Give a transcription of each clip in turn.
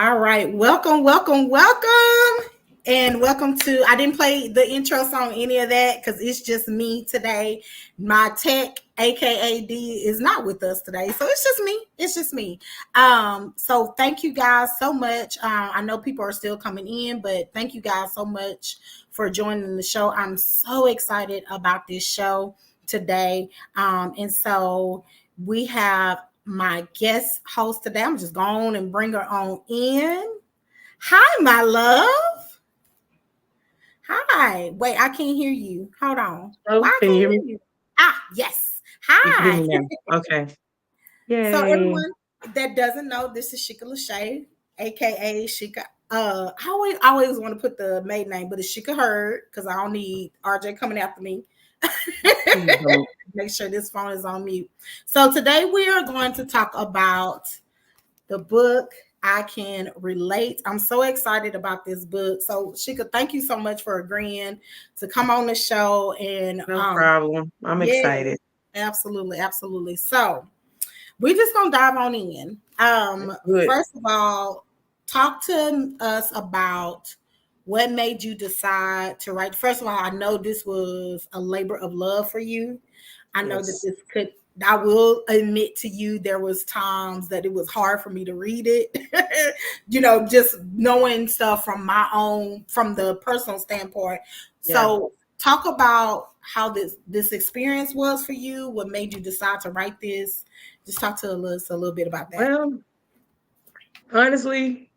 All right. Welcome. And welcome to, I didn't play the intro song, any of that, because it's just me today. My tech, aka D, is not with us today. So it's just me. So thank you guys so much. I know people are still coming in, but thank you guys so much for joining the show. I'm so excited about this show today. And so we have my guest host today. I'm just going and bring her on in. Hi, my love. Hi. Wait, I can't hear you. Hold on. Oh, Why I can you can't hear me? hear you? Yes. You can hear Hi. me now. Okay. So Yay. everyone that doesn't know, this is SHIEKA LaSHAE, aka SHIEKA. I always want to put the maiden name, but it's SHIEKA Hurd because I don't need RJ coming after me. Please don't. Make sure this phone is on mute. So today we are going to talk about the book I Can Relate. I'm so excited about this book. So SHIEKA, thank you so much for agreeing to come on the show. And No problem. I'm yeah, excited. absolutely. So we're just gonna dive on in. Good. First of all, talk to us about what made you decide to write. First of all, I know this was a labor of love for you. I know that Yes. this could, I will admit to you, there was times that it was hard for me to read it. Just knowing stuff from the personal standpoint. Yeah. So talk about how this experience was for you, what made you decide to write this. Just talk to us a little bit about that. Well, honestly,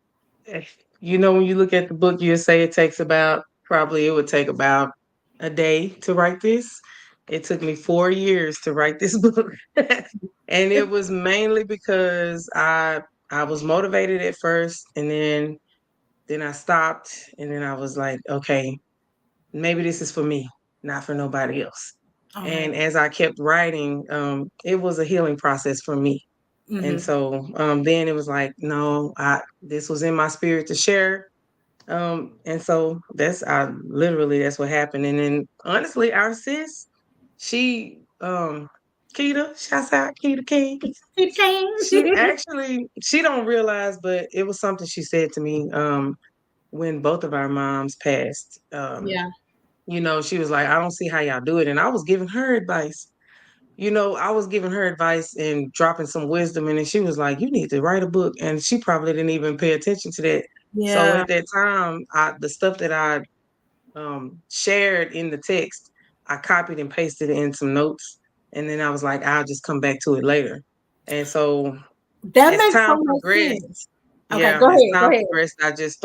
when you look at the book, you say it would take about a day to write this. It took me 4 years to write this book. And it was mainly because I was motivated at first, and then I stopped, and then I was like, okay, maybe this is for me, not for nobody else. Okay. And as I kept writing, it was a healing process for me. And Mm-hmm. so then it was like, no, this was in my spirit to share. And so that's what happened. And then honestly, our sis, she Keita, shouts out Keita King. She don't realize, but it was something she said to me when both of our moms passed. Yeah. She was like, I don't see how y'all do it. And I was giving her advice. I was giving her advice and dropping some wisdom. And then she was like, you need to write a book. And she probably didn't even pay attention to that. So Yeah. at that time, the stuff that I shared in the text, I copied and pasted it in some notes. And then I was like, I'll just come back to it later. And so That as makes so time much progressed, sense. Okay, yeah, go as ahead. Go time ahead. progressed, I just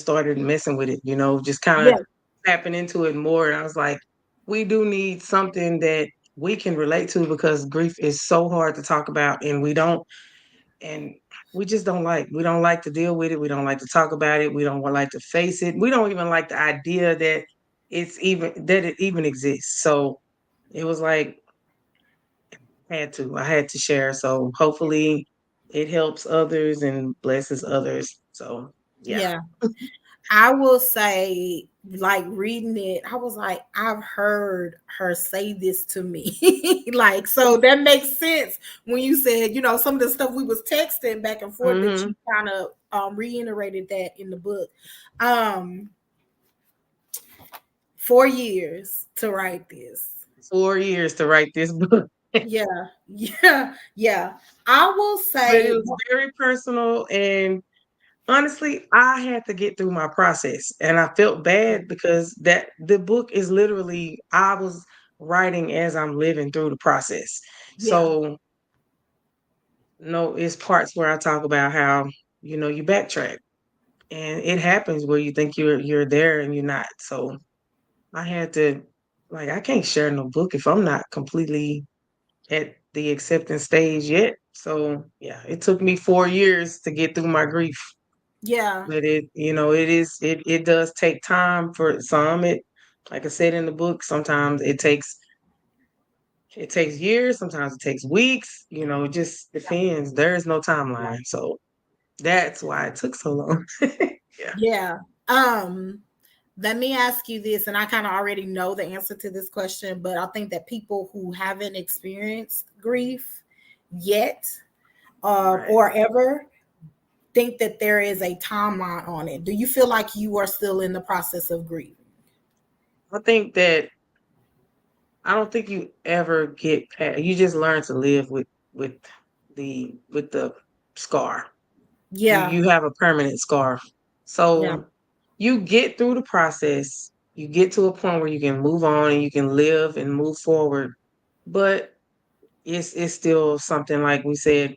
started messing with it, just kind Yeah. of tapping into it more. And I was like, we do need something that we can relate to because grief is so hard to talk about, and and we just we don't like to deal with it. We don't like to talk about it. We don't like to face it. We don't even like the idea that it even exists. So it was like, I had to share. So hopefully it helps others and blesses others. So yeah. Yeah. I will say, like reading it, I was like, I've heard her say this to me. Like, so that makes sense when you said, some of the stuff we was texting back and forth that Hmm. you kind of reiterated that in the book. Um, 4 years to write this. 4 years to write this book. Yeah, yeah. I will But it say, was very personal, and honestly, I had to get through my process, and I felt bad because that the book is literally I was writing as I'm living through the process. yeah, So no, it's parts where I talk about how you backtrack, and it happens where you think you're there and you're not. So I had to, like, I can't share no book if I'm not completely at the acceptance stage yet. So yeah, it took me 4 years to get through my grief. yeah, But it does take time for some. It, like I said in the book, sometimes it takes years, sometimes it takes weeks, it just depends. There is no timeline. So that's why it took so long. Yeah. yeah. Um, Let me ask you this, and I kind of already know the answer to this question, but I think that people who haven't experienced grief yet Right. or ever, think that there is a timeline on it? Do you feel like you are still in the process of grieving? I think that I don't think you ever get past. You just learn to live with with the scar. Yeah, You have a permanent scar, yeah, so you get through the process. You get to a point where you can move on and you can live and move forward. But it's still something like we said.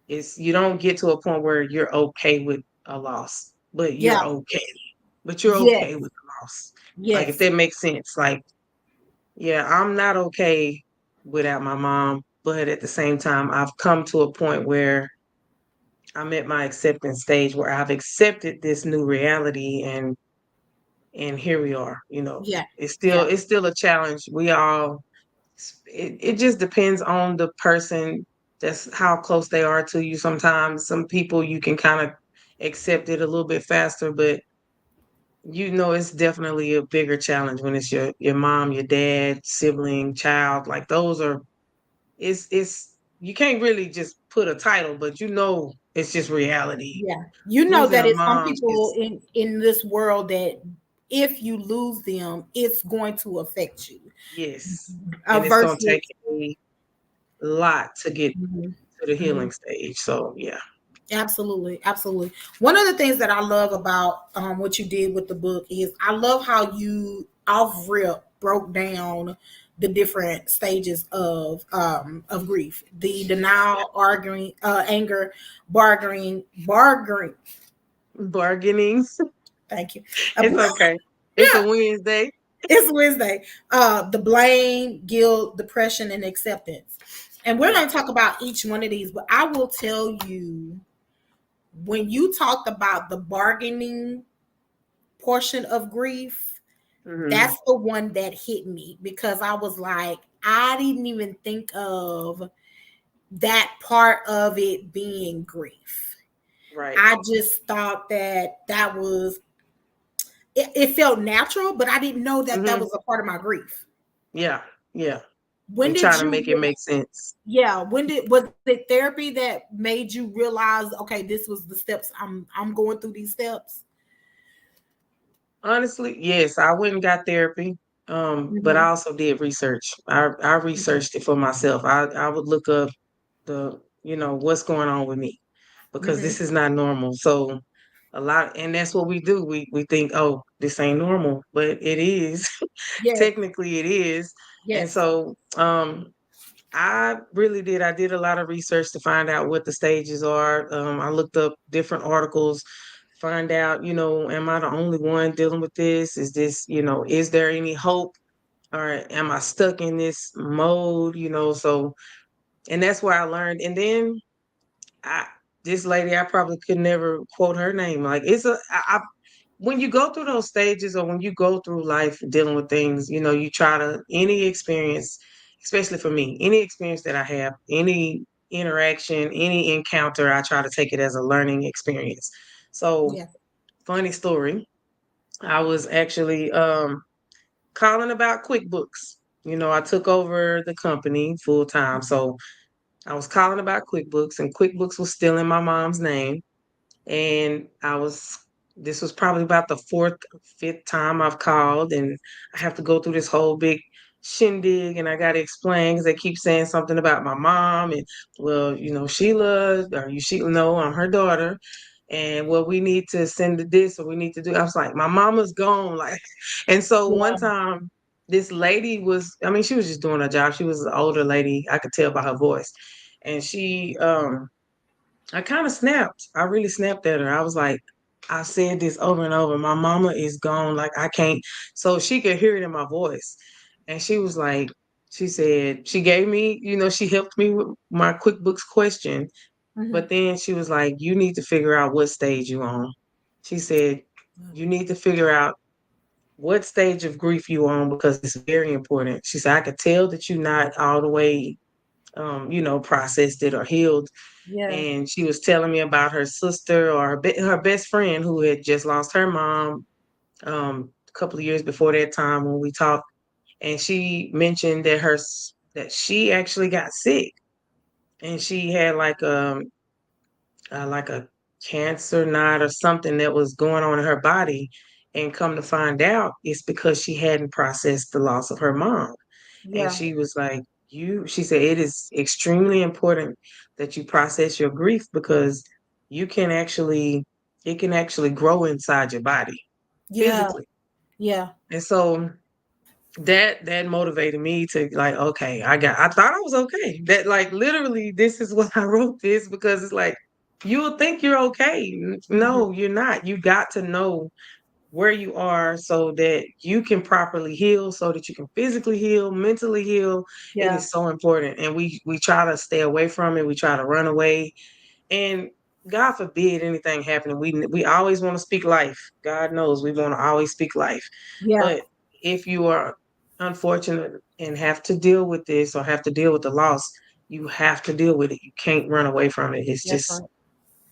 It's you don't get to a point where you're okay with a loss, but yeah, you're okay. But you're yes, okay with the loss. Like if yes, that makes sense. Like yeah, I'm not okay without my mom, but at the same time, I've come to a point where I'm at my acceptance stage where I've accepted this new reality and here we are, you know. yeah, It's still yeah, it's still a challenge. We all it just depends on the person that's how close they are to you sometimes. Some people you can kind of accept it a little bit faster, but you know it's definitely a bigger challenge when it's your mom, your dad, sibling, child. Like those are it's you can't really just put a title, but you know it's just reality. yeah. You know Losing that a it's some mom people is in this world that if you lose them, it's going to affect you. yes, and it's gonna take Versus, a lot to get mhm, to the mhm. healing stage. So yeah. Absolutely, absolutely. One of the things that I love about what you did with the book is I love how you off rip broke down the different stages of grief: the denial, arguing, anger, bargaining. Bargaining. Thank you. It's okay. It's a Yeah, Wednesday. it's Wednesday. The blame, guilt, depression, and acceptance. And we're Yeah. going to talk about each one of these, but I will tell you when you talked about the bargaining portion of grief, Hmm. that's the one that hit me because I was like, I didn't even think of that part of it being grief. Right. I just thought that that was it felt natural, but I didn't know that that Hmm. was a part of my grief. Yeah. Yeah. When I'm did trying to you make it make sense. yeah, when did was it therapy that made you realize okay, this was the steps I'm going through these steps? Honestly, yes, I went and got therapy. But I Mhm. also did research. I researched it for myself. I would look up the, you know, what's going on with me because Mhm. this is not normal. So a lot and that's what we do. We think, oh, this ain't normal, but it is. Yes. Technically it is. And Yes. so I really did. I did a lot of research to find out what the stages are. I looked up different articles, find out, you know, am I the only one dealing with this? Is this, you know, is there any hope? Or am I stuck in this mode? You know, so and that's where I learned. And then I this lady, I probably could never quote her name. Like it's when you go through those stages or when you go through life dealing with things, you know, you try to any experience, especially for me, any experience that I have, any interaction, any encounter, I try to take it as a learning experience. So, Yes. funny story, I was actually calling about QuickBooks. You know, I took over the company full time. So, I was calling about QuickBooks and QuickBooks was still in my mom's name and this was probably about the fourth, fifth time I've called, and I have to go through this whole big shindig, and I got to explain because they keep saying something about my mom, and well, you know, Sheila, or you Sheila, no, I'm her daughter, and well, we need to send this or we need to do. I was like, my mama's gone, like, and so one Yeah. time. This lady was, I mean, she was just doing her job. She was an older lady. I could tell by her voice. And I kind of snapped. I really snapped at her. I was like, I said this over and over. My mama is gone. Like, I can't. So she could hear it in my voice. And she was like, she said, she gave me, you know, she helped me with my QuickBooks question. Mhm. But then she was like, you need to figure out what stage you on. She said, you need to figure out what stage of grief you on because it's very important. She said, I could tell that you're not all the way, you know, processed it or healed Yeah. and she was telling me about her sister or her best friend who had just lost her mom a couple of years before that time when we talked, and she mentioned that that she actually got sick and she had like a cancer not or something that was going on in her body. And come to find out, it's because she hadn't processed the loss of her mom. And Yeah. she was like, she said, it is extremely important that you process your grief because you can actually, it can actually grow inside your body Yeah. physically. Yeah. And so that motivated me to like, okay, I thought I was okay. That like literally this is what I wrote this because it's like you will think you're okay. Mhm. No, you're not. You got to know where you are so that you can properly heal, so that you can physically heal, mentally heal. It Yeah. is so important. And we try to stay away from it. We try to run away. And God forbid anything happening. We always want to speak life. God knows we want to always speak life. Yeah. But if you are unfortunate and have to deal with this or have to deal with the loss, you have to deal with it. You can't run away from it. It's That's just right.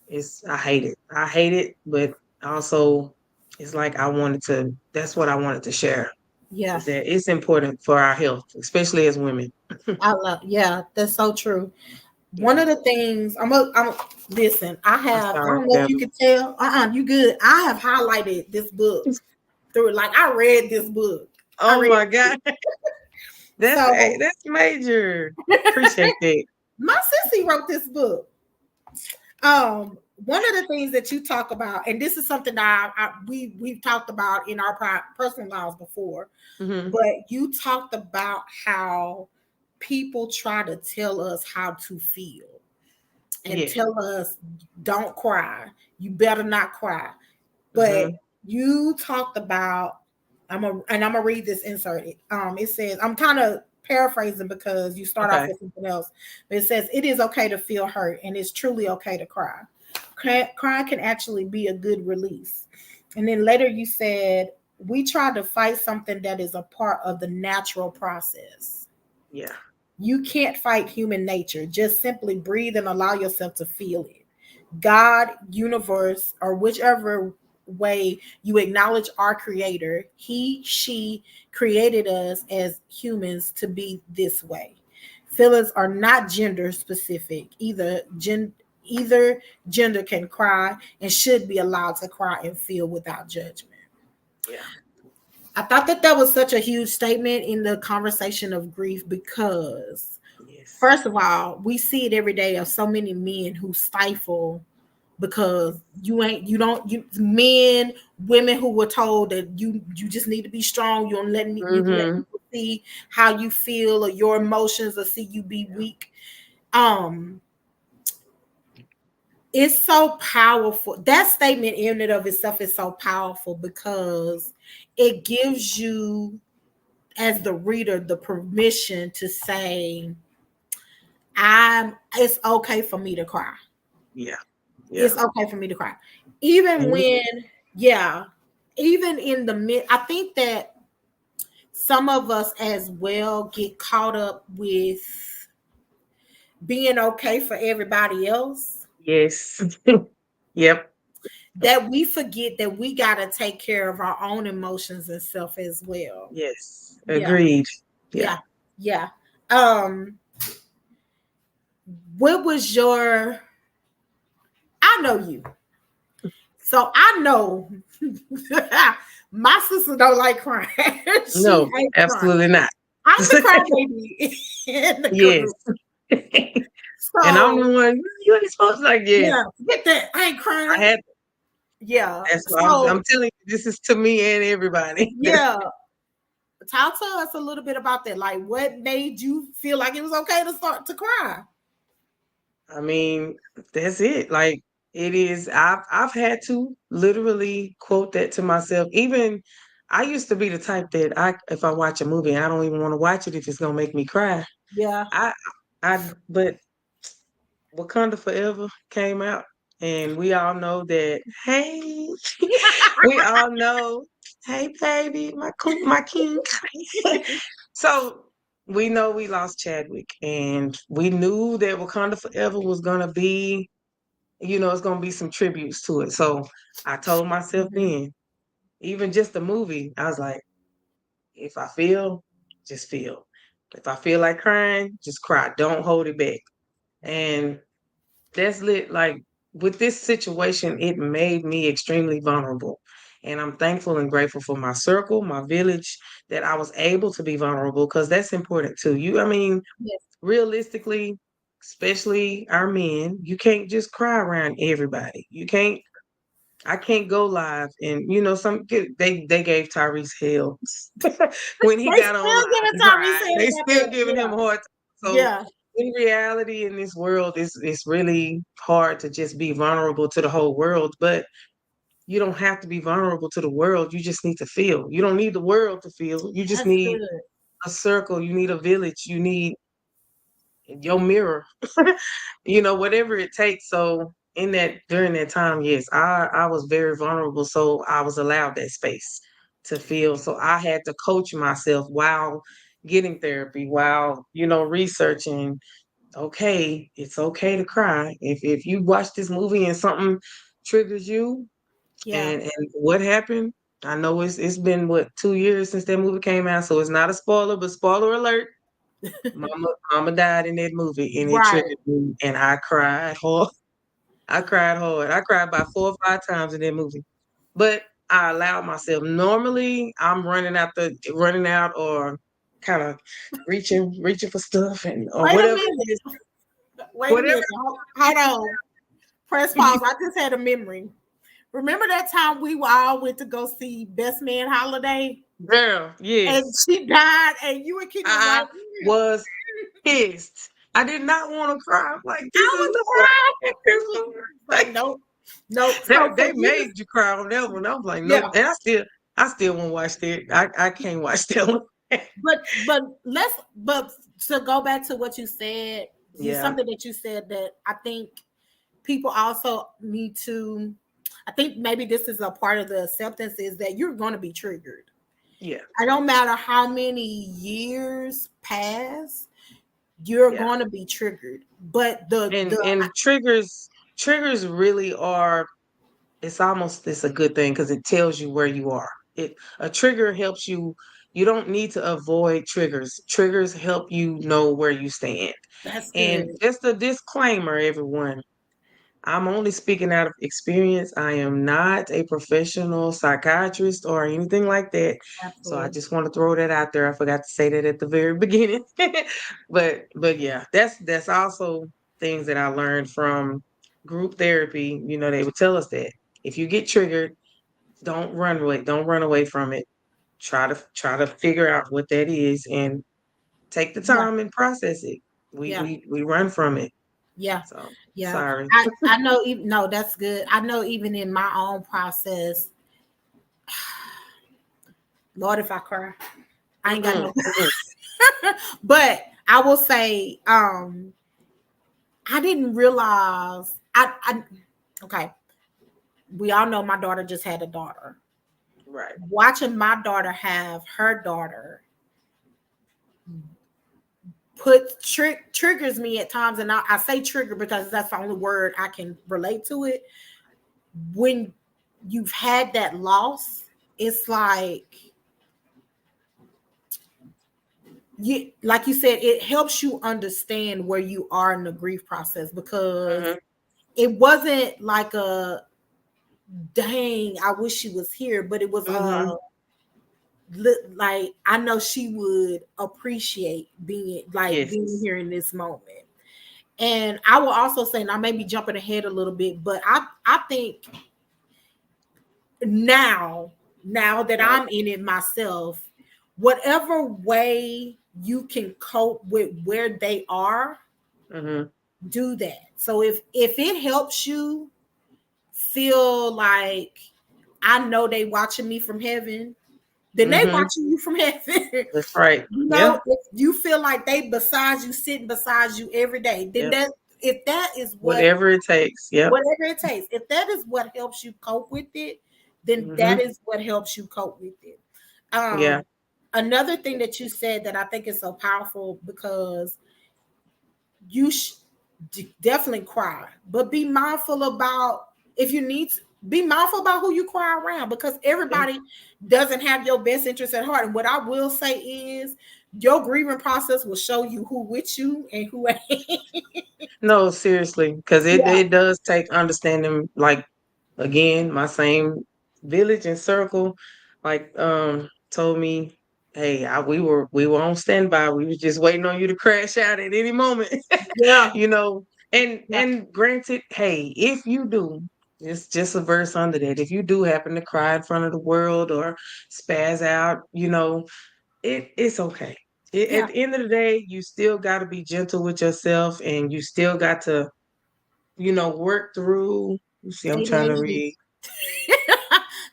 it's I hate it. I hate it, but also it's like I wanted to that's what I wanted to share Yeah. is that it's important for our health, especially as women. I love. Yeah, that's so true. One Yeah. of the things I'm listen. I'm I sorry, don't know if you Devin. could tell. You good. I have highlighted this book through. Like I read this book. I Oh read my God. so. That's major. Appreciate that. My sissy wrote this book. One of the things that you talk about, and this is something that we've talked about in our personal lives before, Hmm. but you talked about how people try to tell us how to feel and Yeah. tell us don't cry, you better not cry. But Hmm. you talked about I'm gonna read this insert. It says I'm kind of paraphrasing because you start off Okay. with something else. But it says it is okay to feel hurt and it's truly okay to cry. Crying can actually be a good release. And then later you said we try to fight something that is a part of the natural process. Yeah. You can't fight human nature. Just simply breathe and allow yourself to feel it. God, universe, or whichever way you acknowledge our creator, he, she created us as humans to be this way. Feelings are not gender specific. Either gender can cry and should be allowed to cry and feel without judgment. Yeah. I thought that that was such a huge statement in the conversation of grief because, Yes. first of all, we see it every day of so many men who stifle because you don't you men women who were told that you just need to be strong, you don't let you can let Hmm. people see how you feel or your emotions or see you be Yeah. weak. um it's so powerful. That statement in and of itself is so powerful because it gives you as the reader the permission to say I'm it's okay for me to cry. Yeah. Yeah. It's okay for me to cry. Even And when, yeah, even in the mid, I think that some of us as well get caught up with being okay for everybody else yes. Yep. that we forget that we got to take care of our own emotions and stuff as well. Yes. Yeah, Agreed. Yeah. yeah, yeah. Um, what was your, I know you. So I know my sister don't like crying. She No, hates crying. absolutely not. I'm the crybaby in the Yes. group. And I'm So the one, you ain't supposed to like, yes. yeah, get that. I ain't I crying. had Yeah. that's why I'm So telling you, this is to me and everybody. yeah. Talk to us a little bit about that. Like what made you feel like it was okay to start to cry? I mean, that's it. Like it is. I've had to literally quote that to myself. Even I used to be the type that if I watch a movie, I don't even want to watch it if it's gonna make me cry. Yeah. I but Wakanda Forever came out, and we all know that. Hey, we all know. Hey, baby, my king. So we know we lost Chadwick, and we knew that Wakanda Forever was gonna be, it's gonna be some tributes to it. So I told myself Mhm. then, even just the movie, I was like, if I feel, just feel. If I feel like crying, just cry. Don't hold it back. And that's lit. Like with this situation, it made me extremely vulnerable. And I'm thankful and grateful for my circle, my village, that I was able to be vulnerable because that's important too. I mean, Yes, realistically, especially our men, you can't just cry around everybody. You can't. I can't go live, and they gave Tyrese hell when he they got on still live giving and Tyrese cried. Hill They about still that. giving him a hard time. So Yeah, in reality, in this world, it's really hard to just be vulnerable to the whole world. But you don't have to be vulnerable to the world. You just need to feel. You don't need the world to feel. You just that's need good. a circle. You need a village. You need your mirror. Whatever it takes. So in that during that time, yes, I was very vulnerable. So I was allowed that space to feel. So I had to coach myself while getting therapy, while, researching. Okay, it's okay to cry. If you watch this movie and something triggers you, Yeah, and what happened, I know it's been what 2 years since that movie came out, so it's not a spoiler, but spoiler alert. Mama died in that movie, and it right. triggered me, and I cried hard. I cried hard. I cried about 4 or 5 times in that movie, but I allowed myself. Normally, I'm running out, or kind of reaching for stuff, and or Wait a whatever it minute. is, Wait a whatever. minute. Hold on. Press pause. I just had a memory. Remember that time we all went to go see Best Man Holiday Girl, and yes, she died and you and Kitty was I like, "Mm." was pissed. I did not want to cry. I'm like, this I is was not what I crying. came Like, for. nope, nope. So for They you to, made you cry on that one. I was like, nope. yeah, And I still won't watch that. I can't watch that one. but to go back to what you said, Yeah, something that you said that I think people also need to, I think maybe this is a part of the acceptance is that you're going to be triggered. yeah, I don't matter how many years pass, you're yeah. going to be triggered. But And triggers really are. It's a good thing because it tells you where you are. A trigger helps you. You don't need to avoid triggers. Triggers help you know where you stand. that's good. And just a disclaimer, everyone. I'm only speaking out of experience. I am not a professional psychiatrist or anything like that. So I Absolutely. just want to throw that out there. I forgot to say that at the very beginning. But yeah, that's also things that I learned from group therapy. They would tell us that if you get triggered, don't run away from it. Try to figure out what that is and take the Yeah, time and process it. We yeah, we we run from it. yeah, So yeah. sorry. I know even no, that's good. I know even in my own process, Lord, if I cry, I ain't got Mm-mm, no mm-mm. but I will say, I didn't realize I okay. We all know my daughter just had a daughter. Right. Watching my daughter have her daughter put triggers me at times, and I say trigger because that's the only word I can relate to it. When you've had that loss, it's like you said, it helps you understand where you are in the grief process because Mhm, it wasn't like a dang, I wish she was here, but it was mhm. like I know she would appreciate being Yes. here in this moment. And I will also say, and I may be jumping ahead a little bit, but I think now that Right. I'm in it myself, whatever way you can cope with where they are, Mhm, do that. So if it helps you feel like I know they watching me from heaven, then they mhm. watching you from heaven. That's right. You Yeah. know, if you feel like they beside you, sitting beside you every day, then Yep. that if that is what Whatever it takes. Yep. whatever it takes, if that is what helps you cope with it, then that Mhm. is what helps you cope with it. Yeah. Um, Another thing that you said that I think is so powerful because you definitely cry, but be mindful about if you need. be mindful about who you cry around, because Yeah. everybody doesn't have your best interest at heart. And what I will say is your grieving process will show you who with you and who ain't. No, seriously, because Yeah, it does take understanding. Like again, my same village and circle, like told me, hey, we were on standby. We was just waiting on you to crash out at any moment. yeah, you know. yeah. And granted, hey, if you do, it's just a verse under that. If you do happen to cry in front of the world or spaz out, it's okay. At Yeah, the end of the day, you still got to be gentle with yourself, and you still got to, work through. You see, I'm trying to ADHD. read.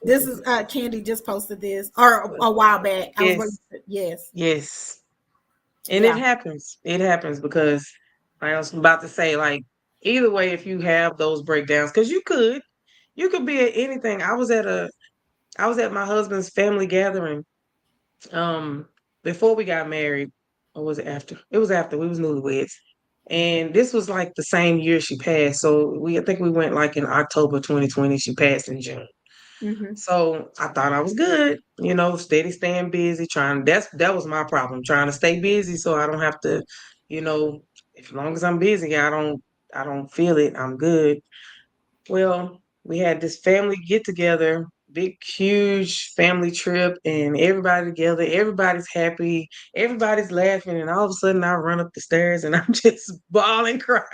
This is Candy just posted this or a while back. I was waiting. Yes, Yes. yes, and it Yeah. happens. It happens because like I was about to say, like either way, if you have those breakdowns, because you could be at anything. I was at my husband's family gathering, um, before we got married, or was it after? It was after we was newlyweds, and this was like the same year she passed. So I think we went like in October 2020. She passed in June. Mm-hmm. So I thought I was good, steady staying busy, that was my problem, trying to stay busy so I don't have to, you know, as long as I'm busy, I don't feel it. I'm good. Well, we had this family get together, big, huge family trip, and everybody together. Everybody's happy. Everybody's laughing. And all of a sudden, I run up the stairs and I'm just bawling, crying.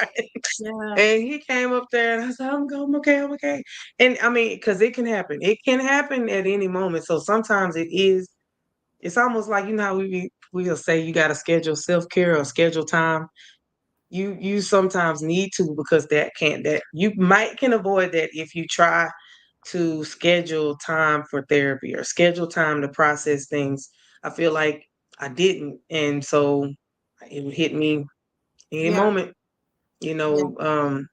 Yeah. And he came up there and I said, I'm okay, I'm okay. And I mean, because it can happen. It can happen at any moment. So sometimes it's almost like, how we'll say you got to schedule self care or schedule time. You sometimes need to, because that you might can avoid that if you try to schedule time for therapy or schedule time to process things. I feel like I didn't, and so it would hit me any Yeah. moment. You Yeah. know,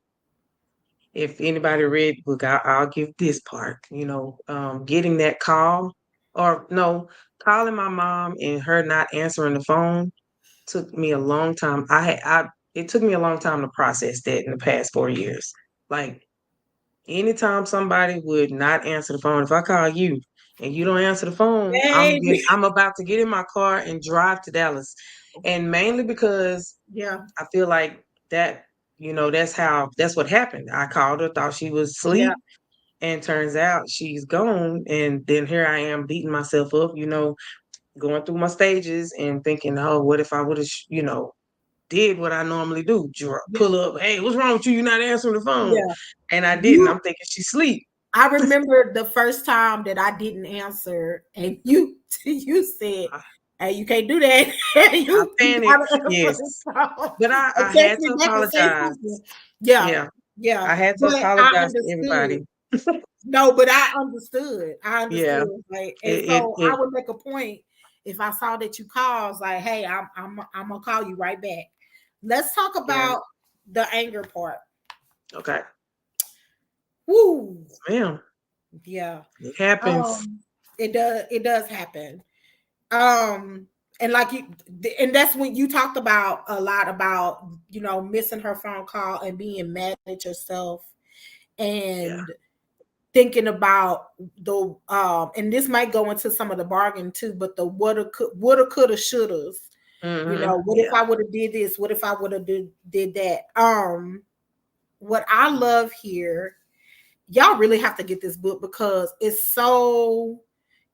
if anybody read the book, I'll give this part. Getting that call, or no, calling my mom and her not answering the phone took me a long time. It took me a long time to process that in the past 4 years. Like anytime somebody would not answer the phone, if I call you and you don't answer the phone, Baby. I'm about to get in my car and drive to Dallas, and mainly because Yeah. I feel like that. That's what happened. I called her, thought she was Yeah. asleep, and turns out she's gone. And then here I am beating myself up, going through my stages and thinking, oh, what if I would have, did what I normally do, Yeah. pull up, hey, what's wrong with you? You're not answering the phone. Yeah. And I didn't. You I'm thinking she's asleep. I remember the first time that I didn't answer, and you you said, I, "Hey, you can't do that. I you panicked, gotta answer yes. this phone But I and text had me to back and say apologize. something." Yeah, Yeah. yeah. I had to But I apologize to understood. everybody. No, but I understood. I Yeah. understood. Like, and It, it, so I it, would make a point if I saw that you called. I was like, "Hey, I'm gonna call you right back." Let's talk yeah. about the anger part. Okay. Woo. Ma'am, Yeah. it happens. Um, it does happen. Um, and like you, and that's when you talked about a lot about missing her phone call and being mad at yourself Yeah. and thinking about the and this might go into some of the bargain too, but the woulda, coulda, shouldas. What if Yeah. I would have did this? What if I would have did that? What I love here, y'all really have to get this book because it's so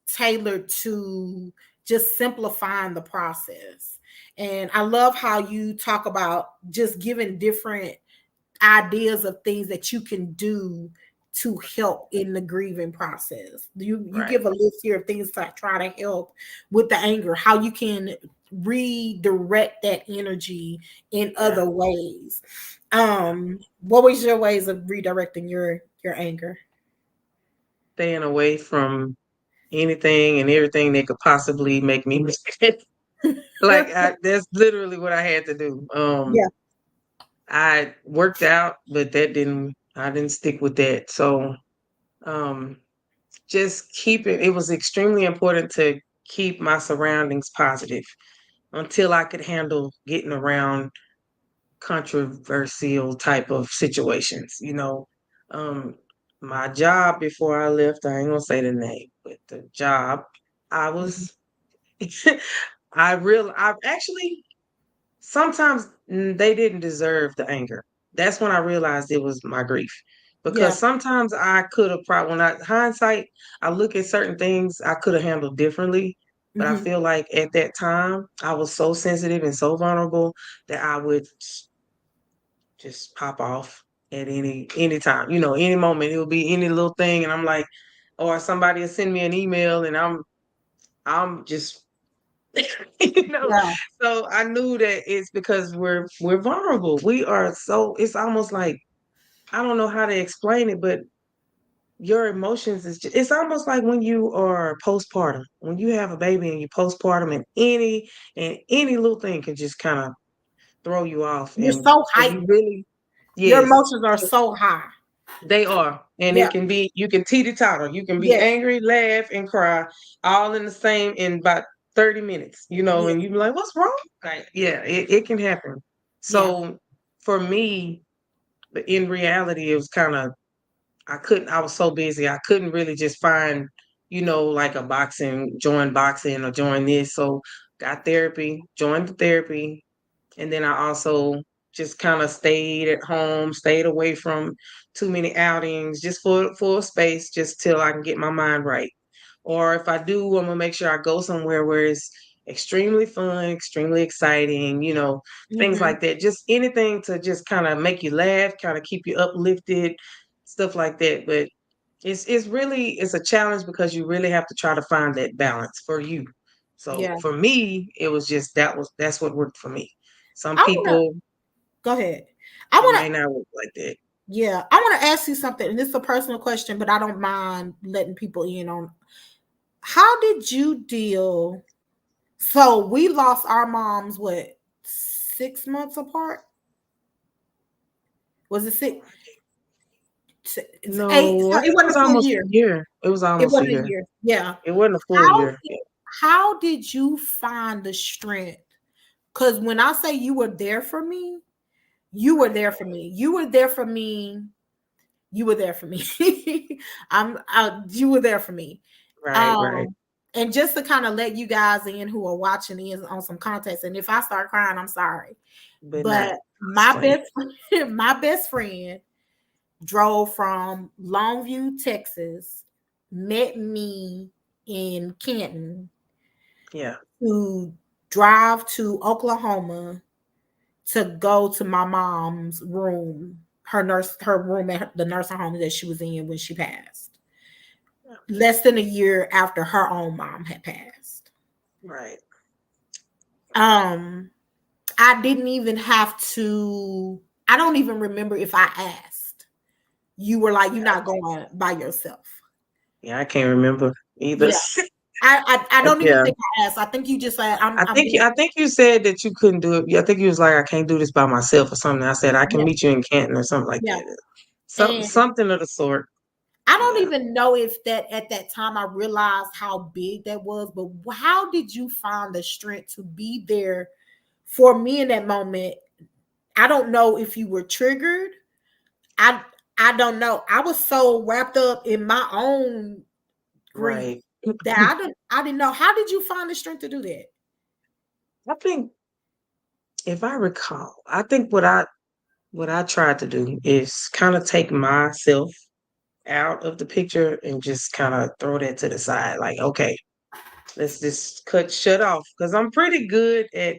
tailored to just simplifying the process. And I love how you talk about just giving different ideas of things that you can do to help in the grieving process. You Right. give a list here of things to try to help with the anger, how you can redirect that energy in Yeah. other ways. What was your ways of redirecting your anger? Staying away from anything and everything that could possibly make me mad. Like that's literally what I had to do. Yeah, I worked out, but I didn't stick with that. So, um, just keep it. It was extremely important to keep my surroundings positive until I could handle getting around controversial type of situations. Um, my job before I left, I ain't gonna say the name, but the job, I Mhm. was, I actually sometimes they didn't deserve the anger. That's when I realized it was my grief. Because Yeah. sometimes I could have probably, when I hindsight, I look at certain things I could have handled differently. But I Hmm. feel like at that time I was so sensitive and so vulnerable that I would just pop off at any time. Any moment. It would be any little thing, and I'm like, or somebody will send me an email, and I'm just you know. Yeah. So I knew that it's because we're vulnerable. We are so. It's almost like I don't know how to explain it, but your emotions it's almost like when you are postpartum, when you have a baby and you postpartum, and any little thing can just kind of throw you off, You're and so so hyped. you really, Your yes. emotions are so high. They are. And Yeah. it can be, you can teeter-totter. You can be Yes. angry, laugh, and cry all in the same in about 30 minutes, Yes. and you be like, what's wrong? Like, yeah, it can happen. Yeah. So for me, in reality, it was kind of, I was so busy. I couldn't really just find, like join boxing or join this. So got therapy, joined the therapy, and then I also just kind of stayed at home, stayed away from too many outings, just for a space, just till I can get my mind right. Or if I do, I'm gonna make sure I go somewhere where it's extremely fun, extremely exciting, things Hmm. like that. Just anything to just kind of make you laugh, kind of keep you uplifted, stuff like that. But it's a challenge because you really have to try to find that balance for you. So Yeah. for me, it was just that's what worked for me. Some I wanna people, go ahead. I it wanna may not work like that. Yeah, I wanna ask you something, and this is a personal question, but I don't mind letting people in on how did you deal? So we lost our moms what 6 months apart? Was it Oh, six? I can't- It's eight. No, So I it think it wasn't was a full almost year. a year. It was It almost a wasn't a year. year. Yeah. It wasn't a full How year. did how did you find the strength? Because when I say you were there for me, you were Right, there for me. You were there for me. You were there for me. You were there for me. right, right. Um, and just to kind of let you guys in who are watching in on some context, and if I start crying, I'm sorry. But But not my explain. best my best friend drove from Longview, Texas, met me in Canton Yeah, to drive to Oklahoma to go to my mom's room, her room at the nursing home that she was in when she passed. yeah, Less than a year after her own mom had passed. right. Um, I didn't even have to. I don't even remember if I asked. You were like, "You're Yeah, not going by yourself." yeah, I can't remember either. Yeah, I don't even Yeah. think I asked. I think you just said, I'm going." I think you said that you couldn't do it. Yeah, I think you was like, I can't do this by myself or something. I said I can Yeah, meet you in Canton or something like yeah, that. and Something of the sort. I don't Yeah. even know if that at that time I realized how big that was, but how did you find the strength to be there for me in that moment? I don't know if you were triggered. I I don't know. I was so wrapped up in my own grief Right. that I didn't know. How did you find the strength to do that? I think if I recall, I think what I tried to do is kind of take myself out of the picture and just kind of throw that to the side. Like, okay, let's just shut off because I'm pretty good at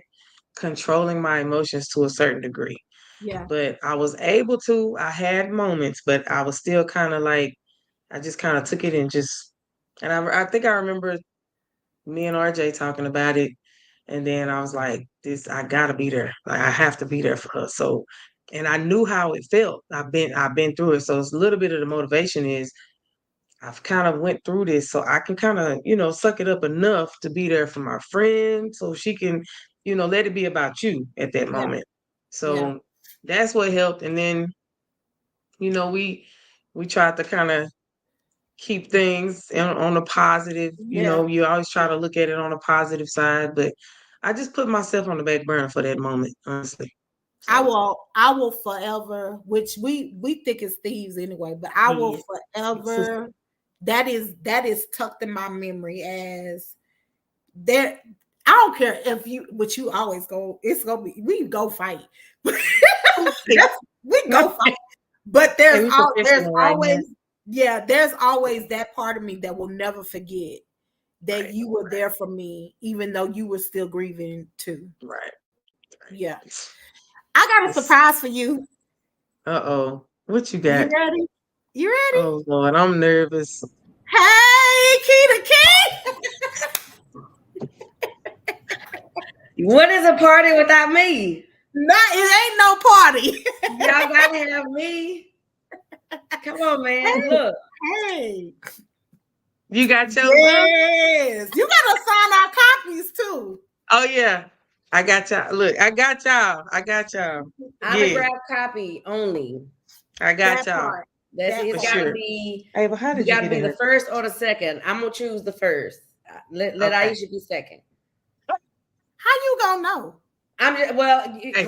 controlling my emotions to a certain degree. Yeah, But I was able to. I had moments, but I was still kind of like I just kind of took it and just. And I think I remember me and RJ talking about it, and then I was like, "This, I gotta be there. Like, I have to be there for her." So, and I knew how it felt. I've been through it. So it's a little bit of the motivation is I've kind of went through this, so I can kind of suck it up enough to be there for my friend, so she can let it be about you at that yeah, moment. yeah, So that's what helped. And then we tried to kind of keep things on a positive. yeah. You always try to look at it on a positive side, but I just put myself on the back burner for that moment, honestly. So I will forever, which we think is thieves anyway, but I will yeah. forever. That is tucked in my memory as there. I don't care if you, but you always go. It's gonna be we go fight. We go fight. But Hey, we there's professional right now. always there's always that part of me that will never forget that Right, you were there for me, even though you were still grieving too. right, Yeah, right. I got a It's, surprise for you. uh-oh. What you You got? ready? You ready? Oh Lord, I'm nervous. Hey, Keita King. What is a party without me? No, it ain't no party. Y'all gotta have me. Come on, man. Hey, Look. hey. You got your book? Yes. You gotta sign our copies too. Oh yeah. I got y'all. Look, I got y'all. I got y'all. Yeah, Autograph copy only. I got That y'all part. That's it. That for It's part. gotta sure. be Hey, but how you did you gotta get be in the here? first or the second. I'm gonna choose the first. Let Okay. Aisha be second. How you gonna know? I'm just, well, Hey,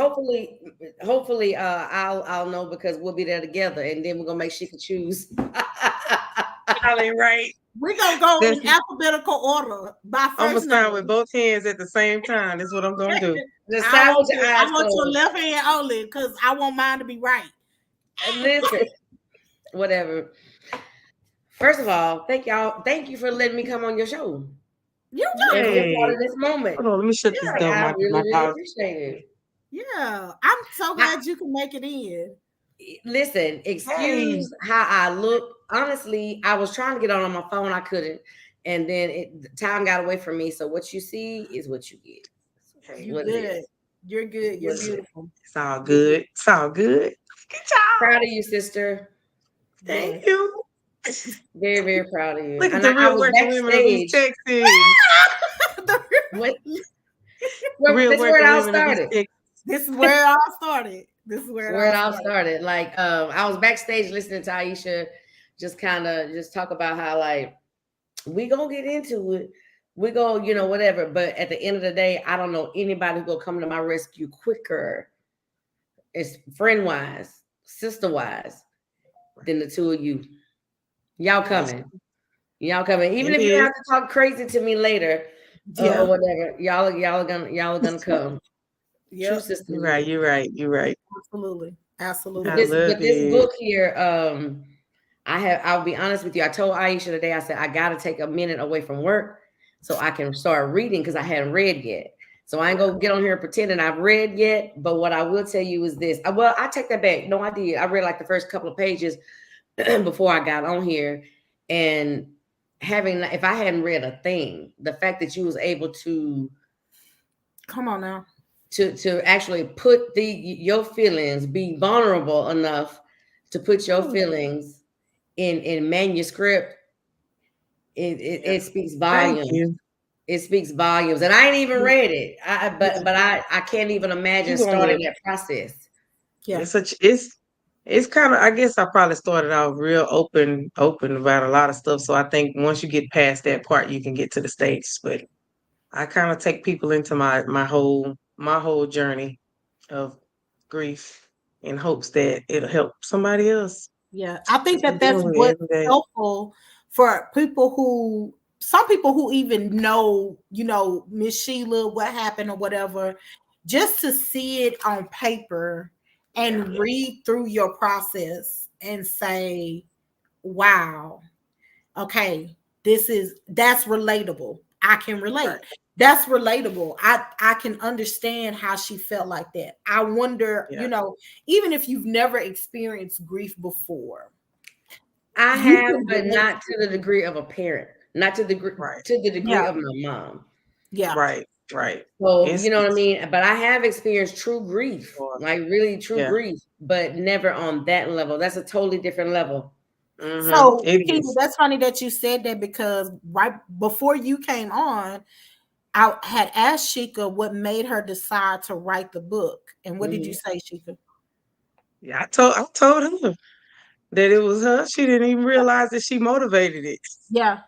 hopefully, I'll know because we'll be there together, and then we're gonna make sure she can choose. y'all ain't right. We're gonna go That's, in alphabetical order by I'm gonna first sign with name. both hands at the same time. That's what I'm gonna do. Just sign with your I eyes want your closed. left hand only because I want mine to be right. Listen, whatever. First of all, thank y'all. Thank you for letting me come on your show You're and be a welcome. part Hey, of this moment. hold on. Let me shut this Yeah, door. I My really dog. appreciate it. yeah. I'm so I, glad you can make it in. listen, Hey, excuse how I look. Honestly, I was trying to get on my phone, I couldn't, and then the time got away from me. So what you see is what you get. It's hey, You what it good. is. You're It's good. You're what it listen. is. beautiful. It's all good. It's all good. Good Proud job. of you, sister. Thank Yes. you. Very, very proud of you. Look at And the I real was working women of East backstage. Texas. What? Real This is where it working all women of East started. Texas. This is where it all started. This is where It's it where all it all started. started. Like I was backstage listening to Aisha just kind of just talk about how like we gonna get into it. We go, whatever. But at the end of the day, I don't know anybody who will come to my rescue quicker, it's friend wise, sister wise, than the two of you. Y'all That's coming. Y'all coming. Even it if you is. have to talk crazy to me later, or Yeah. whatever, y'all are gonna come. True Yep. sister. You're right. You're right. You're right. Absolutely. But Absolutely. I this love but this it. book here, I'll be honest with you. I told Aisha today, I said I gotta take a minute away from work so I can start reading because I hadn't read yet. So I ain't gonna get on here pretending I've read yet. But what I will tell you is this. Well, I take that back. No, I did. I read like the first couple of pages before I got on here. And if I hadn't read a thing, the fact that you was able Come on now. to actually put your feelings, be vulnerable enough to put your Ooh, feelings in manuscript, Yeah. it speaks Thank volumes. you. It speaks volumes, and I ain't even yeah. read it. Yeah. But I can't even imagine You gonna starting love it. that process. Yeah. It's kind of, I guess I probably started out real open about a lot of stuff. So I think once you get past that part, you can get to the stage. But I kind of take people into my whole journey of grief in hopes that it'll help somebody else. Yeah. I think Because I'm that that's dealing with it what's every day. helpful for people who some people who even know, Miss Sheila, what happened or whatever, just to see it on paper Yeah. and read through your process and say, wow, okay, that's relatable. I can relate. Right. That's relatable. I can understand how she felt like that. I wonder, Yeah. even if you've never experienced grief before, I you have, can but relate not to to the it. degree of a parent, not Right. to the degree Yeah, of my mom. yeah, Right. Right. So, It's you know what I mean? But I have experienced true grief, or like really true yeah. grief, but never on that level. That's a totally different level. so It Keita, is. that's funny that you said that because right before you came on, I had asked Sheikah what made her decide to write the book. And what did you Mhm. say, Sheikah? Yeah. I told her that it was her. She didn't even realize that she motivated it. Yeah,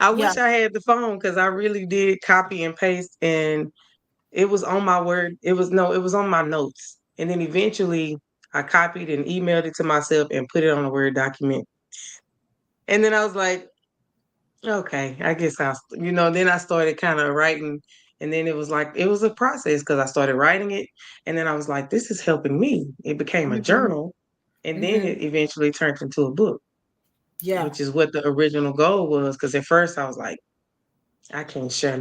I yeah, wish I had the phone because I really did copy and paste, and it was on my word. It was on my notes. And then eventually I copied and emailed it to myself and put it on a Word document. And then I was like, okay, I guess then I started kind of writing. And then it was like, it was a process because I started writing it. And then I was like, this is helping me. It became a journal. And then it eventually turned into a book. Yeah. Which is what the original goal was. Because at first I was like, I can't share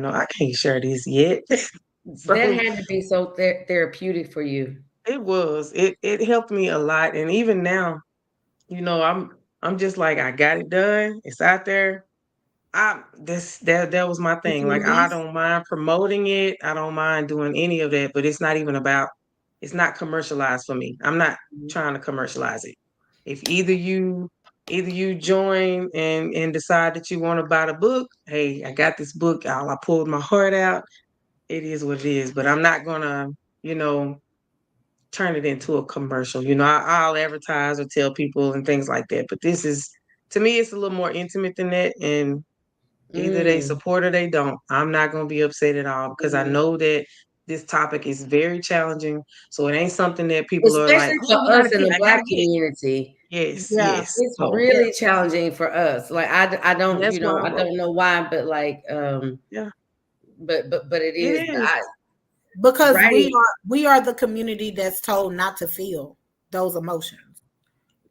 this yet. That So had to be so therapeutic for you. it was. It helped me a lot. And even now, I'm just like, I got it done. It's out there. That was my It's thing. Like, I released. don't mind promoting it. I don't mind doing any of that, but it's not commercialized for me. I'm not trying to commercialize it. If either you join and decide that you want to buy the book, hey, I got this book. I pulled my heart out. It is what it is, but I'm not gonna, you know, turn it into a commercial. I'll advertise or tell people and things like that. But this is, to me, it's a little more intimate than that. And either they Mm. support or they don't. I'm not going to be upset at all because I know that this topic is very challenging. So it ain't something that people are like, Especially oh, for us in the I Black gotta get. community. Yes, Yeah. yes. It's So really challenging for us. Like I don't, that's why I I wrote. don't know why, but like Yeah, but it it is. But is. Because Writing, we are the community that's told not to feel those emotions.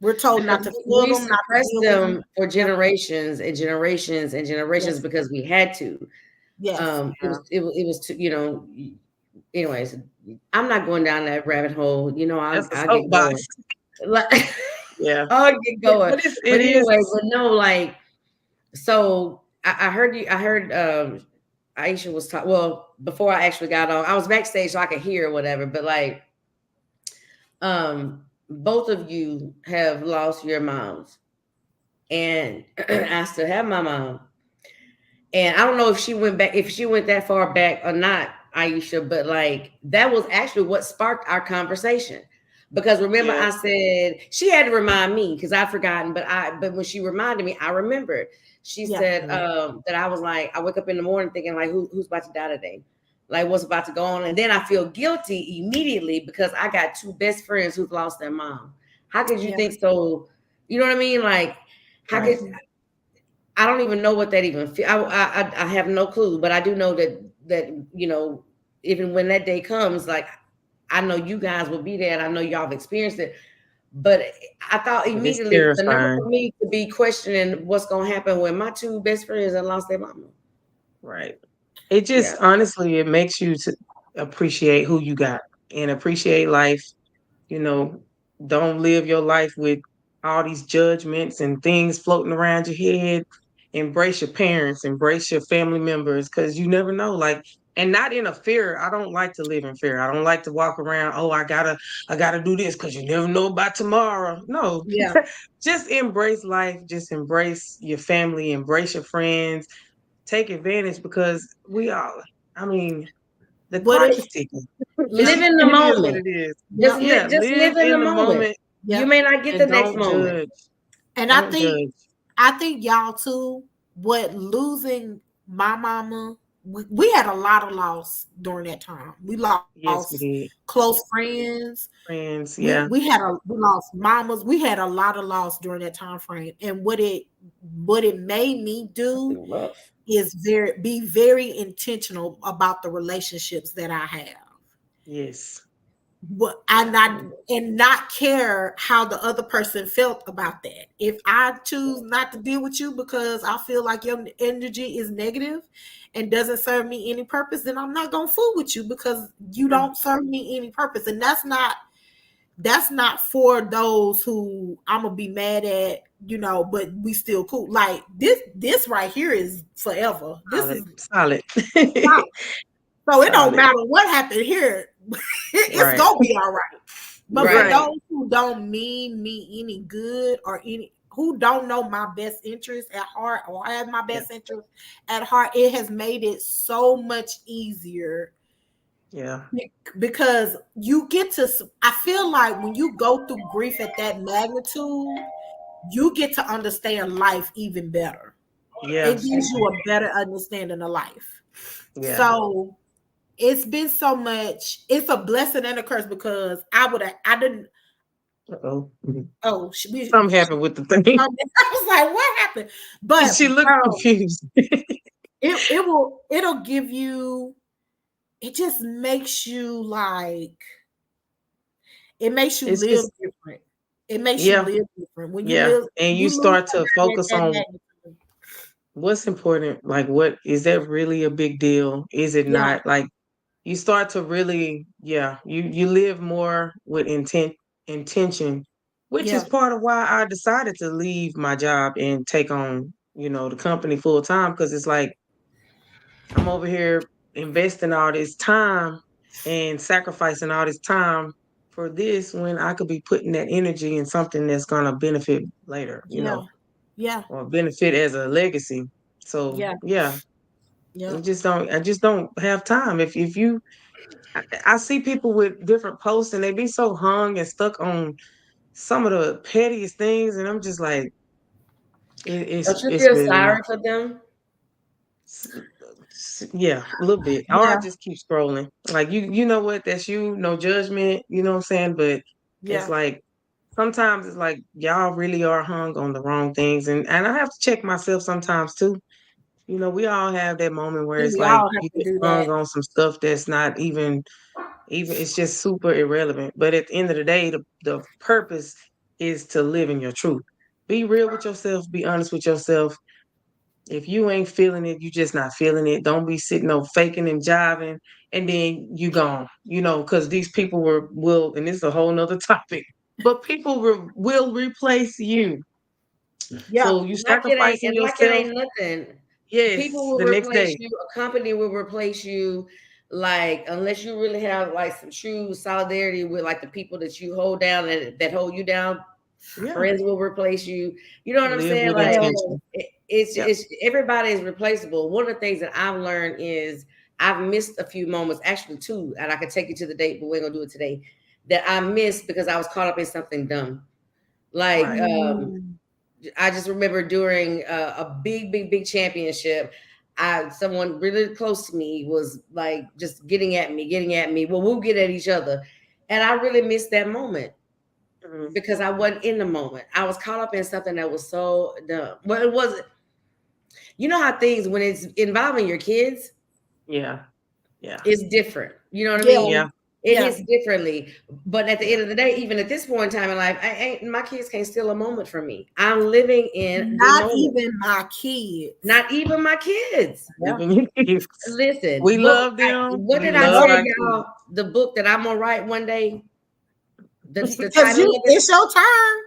We're told not because to feel we them, not to suppressed deal with them. them for Yep. generations and generations and generations Yes. because we had to. Yes. Yeah, It was too, anyways, I'm not going down that rabbit hole. that's a I'll get soapbox. going. Like, Yeah, I'll get going. but But it is. anyway, but no, like, so I heard you. I heard Aisha was talking. Well, before I actually got on, I was backstage so I could hear or whatever. But like, both of you have lost your moms, and I still have my mom. And I don't know if she went that far back or not, Aisha, but like that was actually what sparked our conversation. Because remember, Yeah, I said she had to remind me because I'd forgotten, but when she reminded me, I remembered. She Yeah. said that I was like, I wake up in the morning thinking like, who's about to die today? Like what's about to go on? And then I feel guilty immediately because I got two best friends who've lost their mom. How could you Yeah. think so? You know what I mean? Like, how could right. I don't even know what that even feel. I have no clue, but I do know that even when that day comes, like I know you guys will be there, and I know y'all have experienced it. But I thought But it's immediately the number terrifying. for me to be questioning what's going to happen when my two best friends have lost their mama. Right. It Yeah, just honestly, it makes you to appreciate who you got and appreciate life. You know, don't live your life with all these judgments and things floating around your head. Embrace your parents, embrace your family members, because you never know. Like, and not in a fear. I don't like to live in fear. I don't like to walk around, oh, I gotta do this because you never know about tomorrow. No. Yeah. Just embrace life, just embrace your family, embrace your friends, take advantage because we all, I mean, the What clock it is ticking. Yep. live in the It is what moment. it is. Yep. Yeah, Just live live in the in the moment. moment You Yep. may not get the and next don't moment. judge. And Don't judge. I think y'all too, what losing my mama, we had a lot of loss during that time. We lost Yes, we did. close friends. Friends, We yeah, had we lost mamas. We had a lot of loss during that time frame. And what it made me do Rough. is be very intentional about the relationships that I have. yes. What and not care how the other person felt about that. If I choose not to deal with you because I feel like your energy is negative and doesn't serve me any purpose, then I'm not gonna fool with you because you Yeah. don't serve me any purpose. And that's not for those who I'm gonna be mad at, but we still cool. Like this right here is forever. This Solid, is solid. so it don't Solid. matter what happened here. It's Right, gonna be all right. But for Right. right. those who don't mean me any good or any who don't know my best interest at heart or have my Yeah, best interest at heart, it has made it so much easier yeah, because you get to I feel like when you go through grief at that magnitude, you get to understand life even better. It yeah, gives you a better understanding of life. yeah. So it's been so much. It's a blessing and a curse because I didn't. Uh-oh. Oh, Something happened with the thing. I was like, what happened? But She looked confused. it'll give you. It just makes you like. It makes you It's live just, different. It makes you yeah, live different when yeah. And you you lose start to somebody at focus that on magnitude. what's important. Like, what is that really a big deal? Is it Yeah, not? Like, you start to really, yeah, you live more with intention, which is yeah, part of why I decided to leave my job and take on, the company full time, because it's like I'm over here investing all this time and sacrificing all this time for this when I could be putting that energy in something that's gonna benefit later, yeah, yeah, or benefit as a legacy. So yeah, yeah, yeah, I just don't have time. If you I see people with different posts and they be so hung and stuck on some of the pettiest things, and I'm just like, Don't you it's feel really sorry for them? s- yeah, a little bit. Or I yeah, just keep scrolling. Like, you know what? That's you. No judgment. You know what I'm saying? But it's yeah. like sometimes it's like y'all really are hung on the wrong things, and I have to check myself sometimes too. We all have that moment where it's We like all have you to get do that. hung on some stuff that's not even it's just super irrelevant. But at the end of the day, the purpose is to live in your truth. Be real with yourself, be honest with yourself. If you ain't feeling it, you just not feeling it. Don't be sitting there faking and jiving and then you gone. Because these people will, and this is a whole nother topic, but people will replace you. Yeah, So you sacrificing Like it yourself, ain't nothing. People yes, will the next replace day. you. A company will replace you. Like unless you really have like some true solidarity with like the people that you hold down and that hold you down, Yeah. friends will replace you. You know what I'm Live saying? with Like yeah, intention. Yep. it's everybody is replaceable. One of the things that I've learned is I've missed a few moments, actually two, and I could take you to the date, but we're gonna do it today. That I missed because I was caught up in something dumb. Like Right. mm, I just remember during a big championship, someone really close to me was like just getting at me. Well, we'll get at each other, and I really missed that moment Mhm. because I wasn't in the moment. I was caught up in something that was so dumb. Well, it wasn't. You know how things when it's involving your kids, Yeah. Yeah. it's different. You know what I yeah, mean? Yeah. It yeah. hits differently. But at the Yeah. end of the day, even at this point in time in life, I ain't my kids can't steal a moment from me. I'm living in the Not moment. even my kids. Not even my kids. Yeah, Living your kids. Listen, We love them. what We did I love yeah. tell our kids. y'all? The book that I'm gonna write one day. The Because title of it. it's your turn.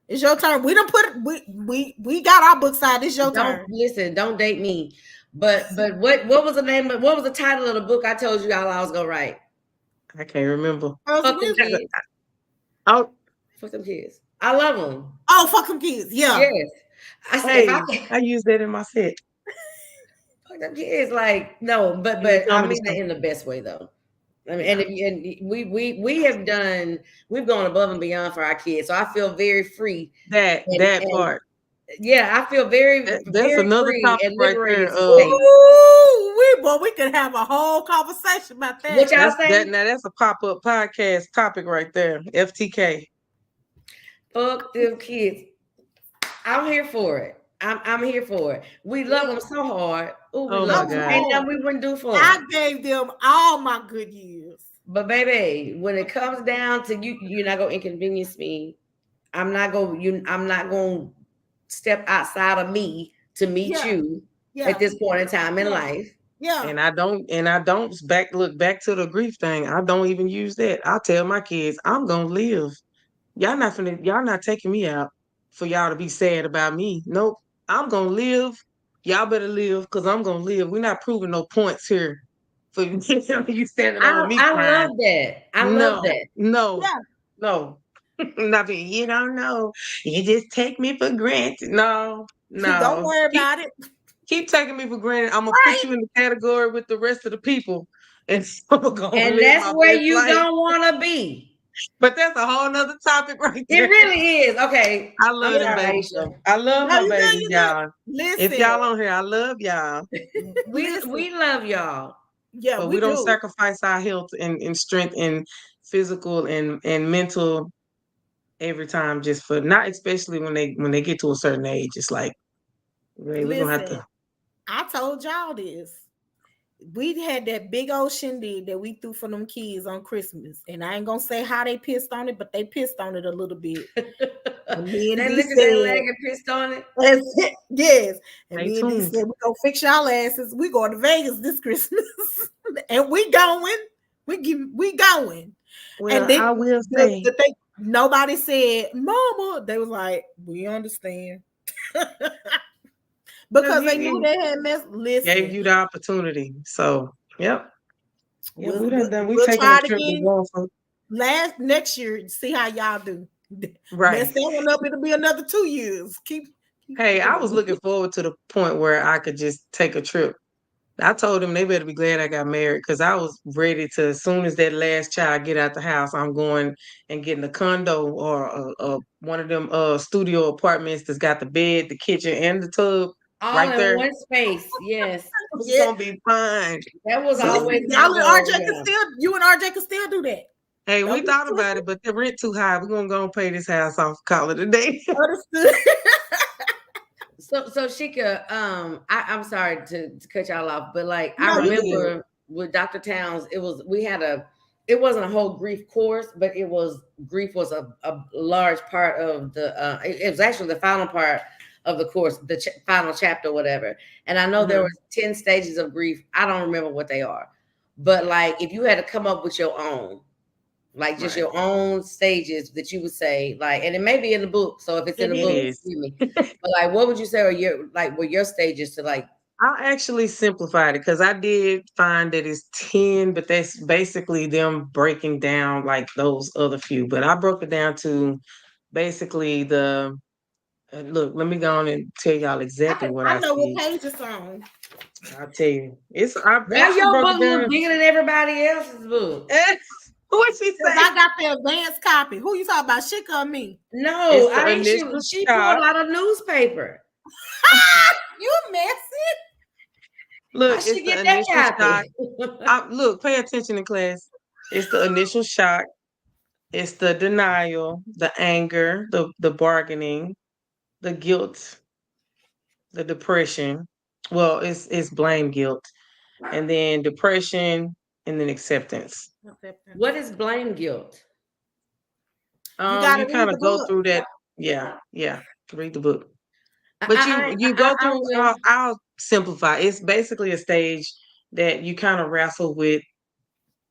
It's your turn. We don't put we got our books out. It's your Don't turn. listen. Don't date me. But what was the name of what was the title of the book I told you y'all I was gonna write? I can't remember. Girls Fuck them wisdom. kids. Oh, Fuck them kids. I love them. Oh, fuck them kids. Yeah. Yes. I said if I hey, can I use that in my set fuck them kids, like no, in the but I comedy mean that store. in the best way though. I mean, and Yeah, if you, and we have done we've gone above and beyond for our kids, so I feel very free that and part. yeah, I feel That's very another free topic and right there. liberated to say Ooh, we could have a whole conversation about what that. y'all That's that. say. Now that's a pop up podcast topic right there. FTK. Fuck them kids. I'm here for it. I'm here for it. We love Yeah. them so hard. Oh, we Oh love my So them. God. Ain't hard. nothing we wouldn't do for I them. gave them all my good years. But baby, when it comes down to you, you're not gonna inconvenience me. I'm not gonna step outside of me to meet Yeah, you at yeah, this point in time in yeah, life. yeah. And I don't look back to the grief thing. I don't even use that. I tell my kids, I'm gonna live. Y'all not taking me out for y'all to be sad about me. Nope. I'm gonna live. Y'all better live because I'm gonna live. We're not proving no points here for you standing over me I crying. love that. I love No, that. no, Yeah. no. Nothing. You don't know. You just take me for granted. No, Don't no. worry Keep about it. keep taking me for granted. I'm gonna put Right? you in the category with the rest of the people, and I'm gonna And live that's my where best you life. don't want to be. But that's a whole nother topic right It there. really is. Okay. I I'm love them sorry, babies Aisha. though. I love No, my you good, babies, you good. y'all. If Listen, y'all on here, I love y'all. We listen. love y'all. Yeah, but we we don't do. sacrifice our health and strength and physical and mental every time just for not, especially when they get to a certain age. It's like, Ray, we're gonna have Listen, to. I told y'all this. We had that big old shindig that we threw for them kids on Christmas. And I ain't gonna say how they pissed on it, but they pissed on it a little bit. And me and They D looked at their said, leg and pissed on it. yes. And Stay me and D tuned. said, we gonna fix y'all asses. We going to Vegas this Christmas. And we going. We going. Well, And then I will say, the thing, nobody said, Mama. They was like, we understand. because Because they knew they had missed. gave Listen, you the opportunity. So, yep. Yeah, we'll, we we'll, done. We we'll taking a try it trip. We're again going from next year. See how y'all do. right. Mess that one up. It'll be another 2 years. Keep Hey, I was going. looking forward to the point where I could just take a trip. I told them they better be glad I got married because I was ready to, as soon as that last child get out the house, I'm going and getting a condo or one of them studio apartments that's got the bed, the kitchen, and the tub All right in there. one space. Yes. It's Yeah. gonna be fine. That was So, always Listen, my y'all and goal. RJ can Yeah. still, you and RJ can still do that. hey, we Don't be thought about twisted. it, but the rent too high. We're gonna go and pay this house off, call it a day. Understood. So SHIEKA, I'm sorry to cut y'all off, but like I No, you good. remember with Dr. Towns, it wasn't a whole grief course, but grief was a large part of it was actually the final part of the course, the final chapter, whatever. And I know there was 10 stages of grief. I don't remember what they are, but like if you had to come up with your own, like just Right. your own stages that you would say, like, and it may be in the book. So if it's in It the It book, is. is. excuse me. But like, what would you say are were your stages to like? I actually simplified it because I did find that it's 10, but that's basically them breaking down like those other few. But I broke it down to basically look, let me go on and tell y'all exactly what I I know what see. page it's on. I'll tell you. I Why actually your broke book it look down. bigger than everybody else's book? What she Because say? I got the advanced copy. Who you talking about, SHIEKA or me? No, It's the Aisha, initial she shock. pulled out a newspaper. You messy. I Look, it's should the get that initial shock. copy. Look, pay attention in class. It's the initial shock. It's the denial, the anger, the bargaining, the guilt, the depression. Well, it's blame, guilt, and then depression, and then acceptance. What is blame guilt? You got to You read kind the of go book. through that. Yeah, yeah. Read the book, I, but I, you I, go I through. will. I'll simplify. It's basically a stage that you kind of wrestle with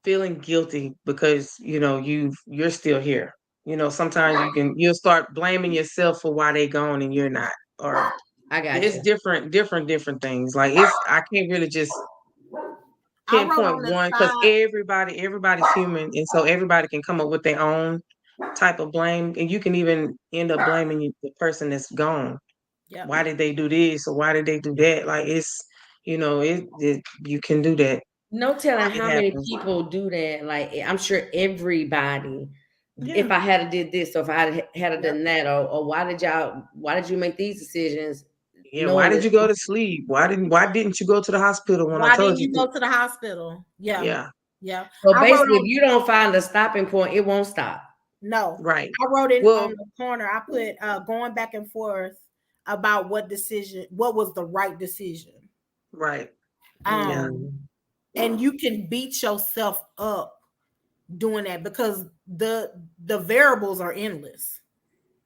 feeling guilty because you're still here. Sometimes you'll start blaming yourself for why they gone and you're not, or I got it's you. different things. Like I can't really just I wrote on pinpoint the one because side. everybody's human, and so everybody can come up with their own type of blame, and you can even end up blaming the person that's gone. Yep. Why did they do this or why did they do that? Like it you can do that. No telling It how many happens. people do that. Like I'm sure everybody. If Yeah. I had did this, or if I had Yep. done that, or why did you make these decisions? Yeah, why Knowing did that, you go to sleep? Why didn't you go to the hospital when I Why told didn't you you to? go to the hospital? Yeah. Yeah, Yeah. so I wrote basically, if on, you don't find a stopping point, it won't stop. no, right. I wrote it on Well, the corner. I put going back and forth about what was the right decision. right. Yeah. Mm. And you can beat yourself up doing that because the variables are endless.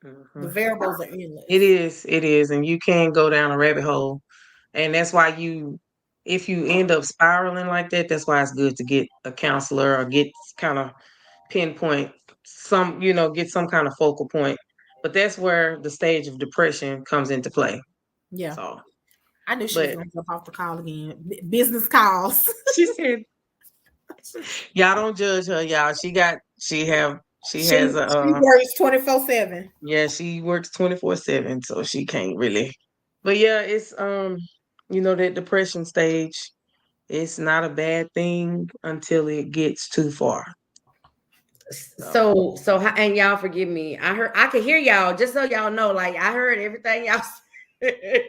The Mhm. variables are It endless. is. It is, and you can go down a rabbit hole, and that's why if you end up spiraling like that, that's why it's good to get a counselor or get kind of pinpoint get some kind of focal point. But that's where the stage of depression comes into play. Yeah. So, I knew she was but gonna jump off the call again. Business calls. she said, "Y'all don't judge her, y'all. She she has she works 24/7. yeah, she works 24/7, so she can't really. But yeah, it's that depression stage. It's not a bad thing until it gets too far. So And y'all forgive me. I could hear y'all, just so y'all know, like I heard everything y'all said.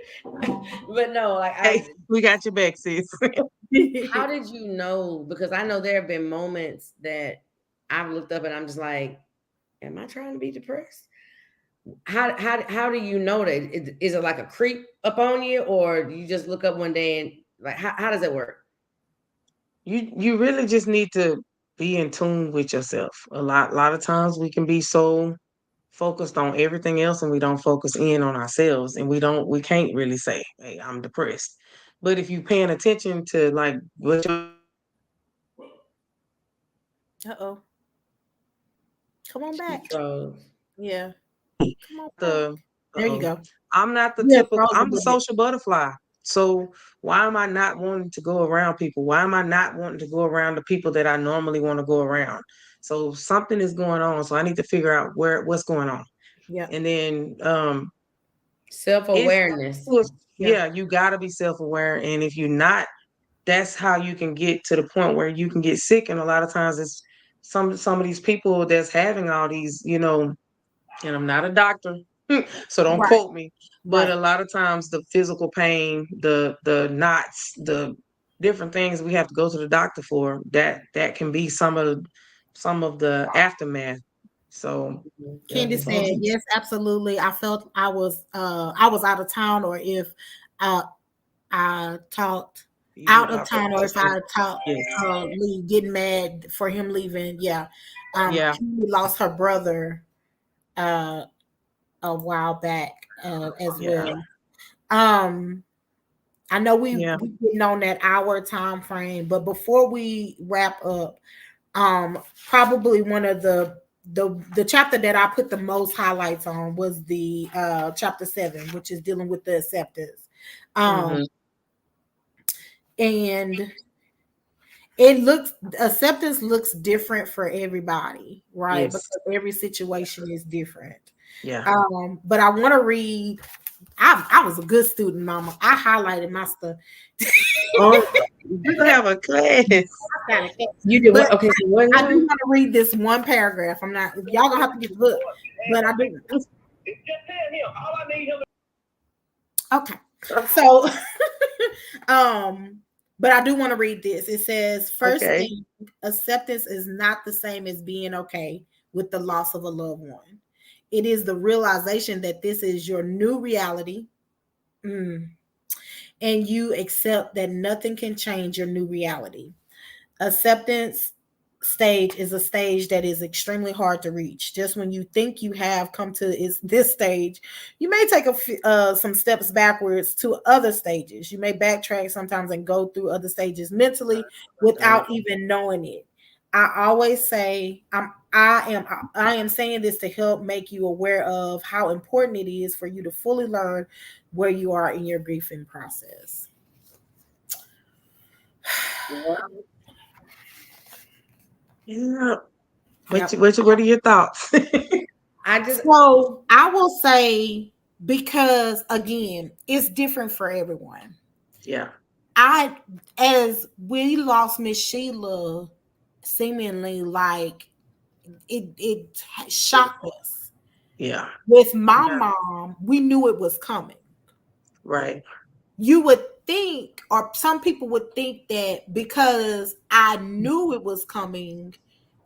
But no, like hey, we got your back, sis. How did you know? Because I know there have been moments that I've looked up and I'm just like, am I trying to be depressed? How do you know that? Is it like a creep up on you, or do you just look up one day and like how does it work? You really just need to be in tune with yourself. A lot of times we can be so focused on everything else and we don't focus in on ourselves, and we can't really say, hey, I'm depressed. But if you paying attention to like what Uh-oh. Come on She back. froze. Yeah. Come on back. the There you uh-oh, go. I'm not the Yeah, typical, froze a I'm the little bit. social butterfly. So why am I not wanting to go around people? Why am I not wanting to go around the people that I normally want to go around? So something is going on. So I need to figure out what's going on. Yeah. And then it's Self-awareness. Yeah. yeah, you gotta be self-aware. And if you're not, that's how you can get to the point where you can get sick. And a lot of times it's some of these people that's having all these, and I'm not a doctor, so don't Right. quote me, but Right. a lot of times the physical pain, the knots, the different things we have to go to the doctor for, that can be some of the aftermath. So yeah, Candy as long as said, you yes, absolutely. I felt I was out of town, or if uh I talked you out of are town, or if I talked yes, leave, getting mad for him leaving. Yeah. yeah, Candy lost her brother uh a while back as yeah, well. Um I know yeah. we getting on that hour time frame, but before we wrap up, probably one of the chapter that I put the most highlights on was the chapter 7, which is dealing with the acceptance. Um Mm-hmm. and it looks acceptance looks different for everybody, right? Yes, Because every situation is different. yeah. But I want to read. I was a good student, Mama. I highlighted my stuff. Oh, we're gonna have a class. You did But what? Okay, so what I do now? want to read this one paragraph. I'm not. Y'all gonna have to get the book, but I do. Okay, so, um, but I do want to read this. It says, first Okay. thing, acceptance is not the same as being okay with the loss of a loved one. It is the realization that this is your new reality. Mm. And you accept that nothing can change your new reality. Acceptance stage is a stage that is extremely hard to reach. Just when you think you have come to this stage, you may take some steps backwards to other stages. You may backtrack sometimes and go through other stages mentally without even knowing it. I always say I am saying this to help make you aware of how important it is for you to fully learn where you are in your grieving process. Yeah. Yep. What are your thoughts? I just So I will say, because again, it's different for everyone. Yeah. I as we lost Miss Sheila, seemingly like it shocked us. Yeah. With my Yeah. mom, we knew it was coming. Right. You would think, or some people would think, that because I knew it was coming,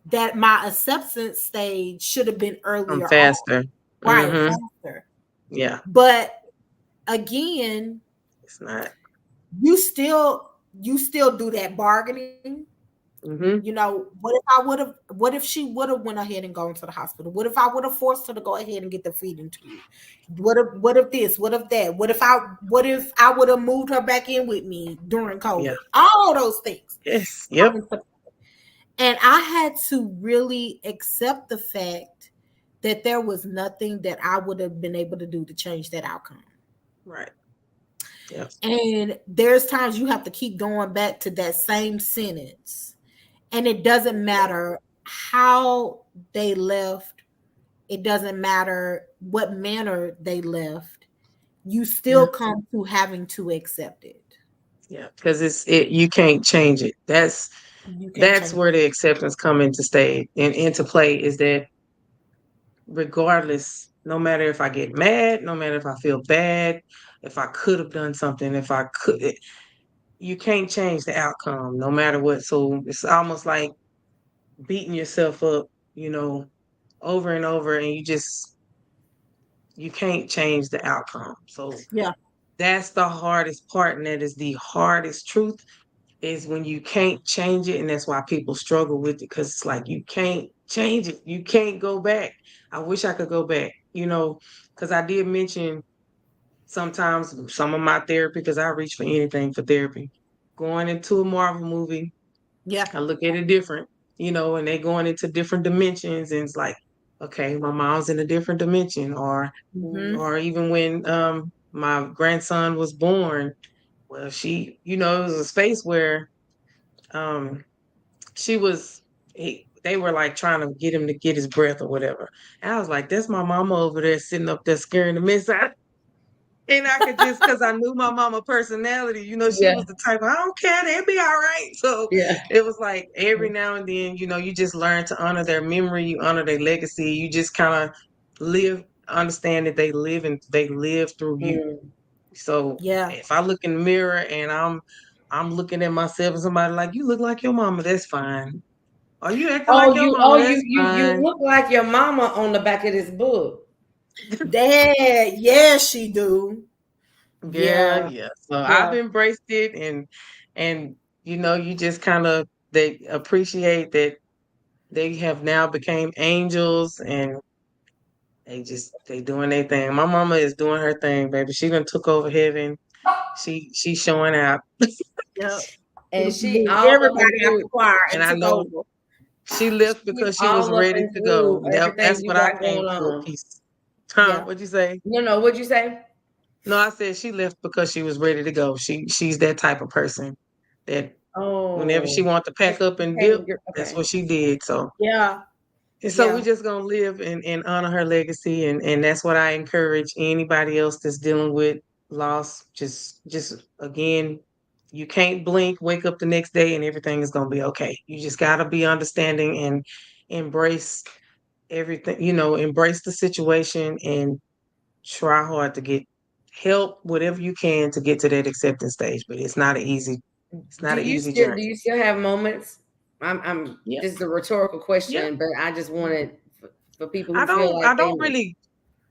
that my acceptance stage should have been I'm earlier on, faster. right? Mm-hmm. Faster. Yeah. But again, It's not. you still do that bargaining. Mm-hmm. What if she would have went ahead and gone to the hospital? What if I would have forced her to go ahead and get the feeding tube? What if this? What if that? What if I would have moved her back in with me during Yeah. COVID? All those things. Yes. Yep. And I had to really accept the fact that there was nothing that I would have been able to do to change that outcome. Right. Yep. And there's times you have to keep going back to that same sentence. And it doesn't matter how they left, it doesn't matter what manner they left. You Yeah. still come to having to accept it. Yeah. Because you can't change it. You can't That's change where the acceptance come into stay and into play, is that regardless, no matter if I get mad, no matter if I feel bad, if I could have done something, if I could, you can't change the outcome no matter what. So it's almost like beating yourself up, you know, over and over, and you can't change the outcome. So Yeah. that's the hardest part, and that is the hardest truth, is when you can't change it, and that's why people struggle with it, because it's like you can't change it, you can't go back. I wish I could go back, you know, because I did mention sometimes some of my therapy, because I reach for anything for therapy. Going into a Marvel movie, Yeah. I look at it different, you know, and they going into different dimensions, and it's like, okay, my mom's in a different dimension, Mm-hmm. or even when my grandson was born, well, she, you know, it was a space where um she was they were like trying to get him to get his breath or whatever. And I was like, that's my mama over there sitting up there scaring the mess out. And I could just, because I knew my mama personality, you know, she Yeah, was the type, I don't care, they'll be all right. So yeah. it was like every now and then, you know, you just learn to honor their memory, you honor their legacy, you just kind of live, understand that they live through you. Mm. So Yeah. if I look in the mirror and I'm looking at myself and somebody like, you look like your mama, that's fine. Are you acting like your Oh, mama, that's you fine. look like your mama on the back of this book. Dad, yeah, she do. Yeah, Yeah. yeah. So I've Yeah. embraced it, and you know, you just kind of they appreciate that they have now became angels, and they doing their thing. My mama is doing her thing, baby. She done took over heaven. She's showing out. Yeah. And She she moved all up and everybody out the through. choir And and I took know over. she left She's because she was all up ready and to go. through everything That's you what I got came going for, on. peace. Huh? Yeah. What'd you say? No, what'd you say? No, I said she left because she was ready to go. She's that type of person that whenever she Oh, want to pack up and dip, that's okay. what she did. So Yeah. and so Yeah. we're just gonna live and honor her legacy, and that's what I encourage anybody else that's dealing with loss. Just again, you can't blink, wake up the next day and everything is gonna be okay. You just gotta be understanding and embrace everything, you know, embrace the situation and try hard to get help whatever you can to get to that acceptance stage. But it's not an easy Do journey. you still have moments? I'm Yeah, this is a rhetorical yeah. question, but I just wanted for people who I feel don't like I they don't really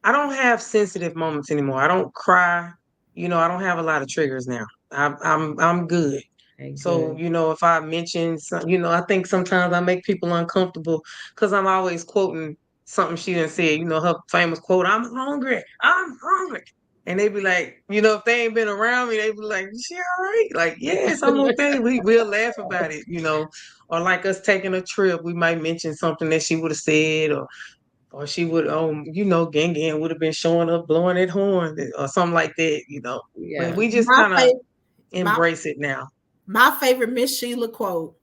I don't have sensitive moments anymore. I don't cry. You know, I don't have a lot of triggers now. I'm good. okay, So, good. you know, if I mention some, you know, I think sometimes I make people uncomfortable because I'm always quoting something she done said. You know, her famous quote, "I'm hungry. I'm hungry." And they be like, you know, if they ain't been around me, they be like, "She all right?" Like, yes, I'm okay. We'll laugh about it, you know. Or like us taking a trip, we might mention something that she would have said, or she would, you know, Gang Gang would have been showing up blowing that horn or something like that, you know. But Yeah. we just My kind of favorite my embrace it now. my favorite Miss Sheila quote.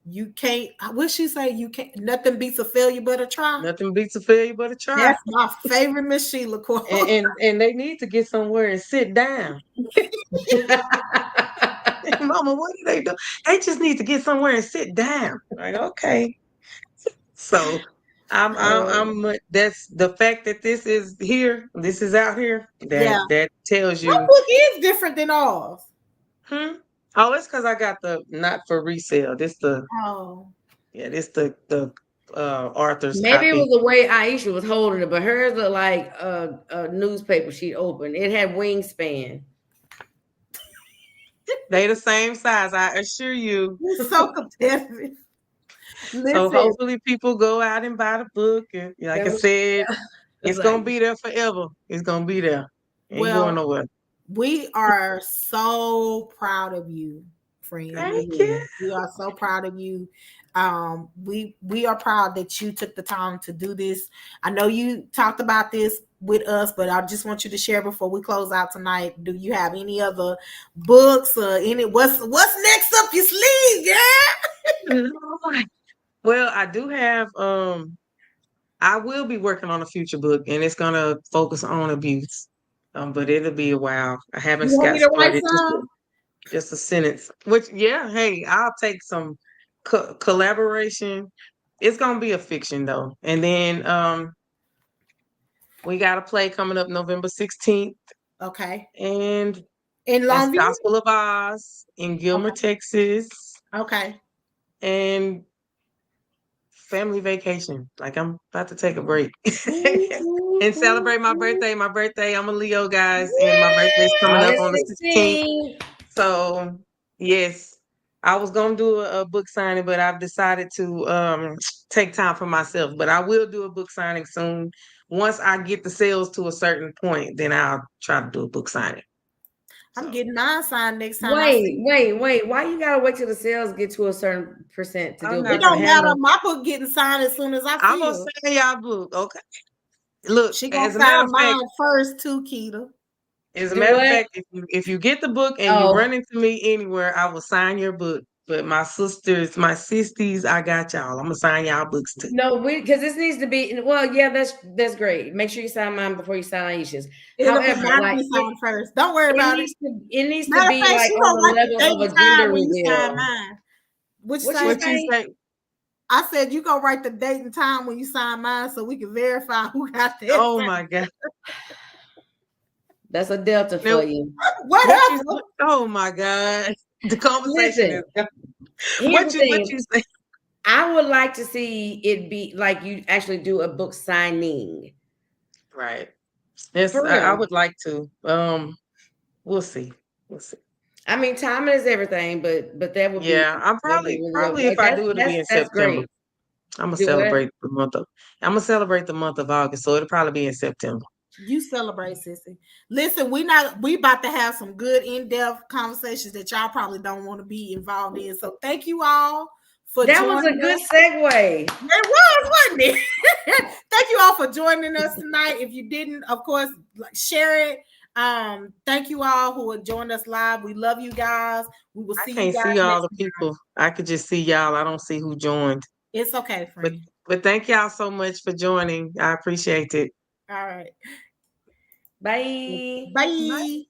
You can't what she say? You can't nothing beats a failure but a try. Nothing beats a failure but a try. That's my favorite Miss Sheila quote. And they need to get somewhere and sit down. Mama, what do they do? They just need to get somewhere and sit down. Like, okay. So that's the fact that this is here, this is out here, Yeah. that tells Her you. book is different than ours. Hmm. Oh, it's because I got the not for resale. This the Oh. Yeah, this the Arthur's Maybe it copy. was the way Aisha was holding it, but hers looked like a newspaper she opened. It had wingspan. They the same size, I assure you. You're so competitive. So Listen, hopefully people go out and buy the book. And like That I was said, it's like, gonna be there forever. It's gonna be there. Ain't going well, nowhere. we are so proud of you, friend. Thank you. We are so proud of you. We are proud that you took the time to do this. I know you talked about this with us, but I just want you to share before we close out tonight. Do you have any other books or any what's next up your sleeve, yeah? Well, I do have I will be working on a future book and it's gonna focus on abuse. But it'll be a while. I You haven't want got me to write started. some? Just a sentence. Which, yeah, hey, I'll take some collaboration. It's gonna be a fiction though, and then we got a play coming up November 16th, Okay. and In That's Longview? Gospel of Oz in Gilmer, Texas. Okay. And family vacation. Like I'm about to take a break and celebrate my birthday. My birthday, I'm a Leo, guys, and my birthday is coming up August on the 16th. 16th. So yes, I was gonna do a book signing, but I've decided to take time for myself. But I will do a book signing soon. Once I get the sales to a certain point, then I'll try to do a book signing. I'm getting mine signed next time. I see. Wait. Why you gotta wait till the sales get to a certain percent to do I'm a not It book don't gonna have matter. no. My book getting signed as soon as I I'm see gonna it. sign y'all book, okay? Look, She gonna as a matter sign of fact, mine first too, Keita. as a Do matter of what? fact, if you get the book and you run into me anywhere, I will sign your book. But my sisters, my sisters, I got y'all. I'm gonna sign y'all books too. No, because this needs to be yeah, that's great. Make sure you sign mine before you sign Aisha's. It'll be However, mine like be signed first. Don't worry about it. it needs to Matter of be fact, like she on gonna write the the level date of and a gender time when you sign reveal. mine. What What you you say? say? I said you gonna write the date and time when you sign mine so we can verify who got that. Oh my God. That's a delta Now, for you. oh my God. The conversation Listen, is here's the what thing. you say? I would like to see it be like you actually do a book signing. Right. Yes, For I real. would like to. We'll see. We'll see. I mean, timing is everything, but that would be Yeah, I'm really probably if like I do, it'll be in that's September. great. I'm gonna Do what? celebrate the month of. I'm gonna celebrate the month of August, so it'll probably be in September. You celebrate, sissy. Listen, we about to have some good in-depth conversations that y'all probably don't want to be involved in. So thank you all for That was a joining good us. segue. It was, wasn't it? Thank you all for joining us tonight. If you didn't, of course, share it. Thank you all who have joined us live. We love you guys. We will see you I can't guys see all next the people. I could just see y'all. I don't see who joined. It's okay, friend. But thank y'all so much for joining. I appreciate it. All right. Bye. Bye.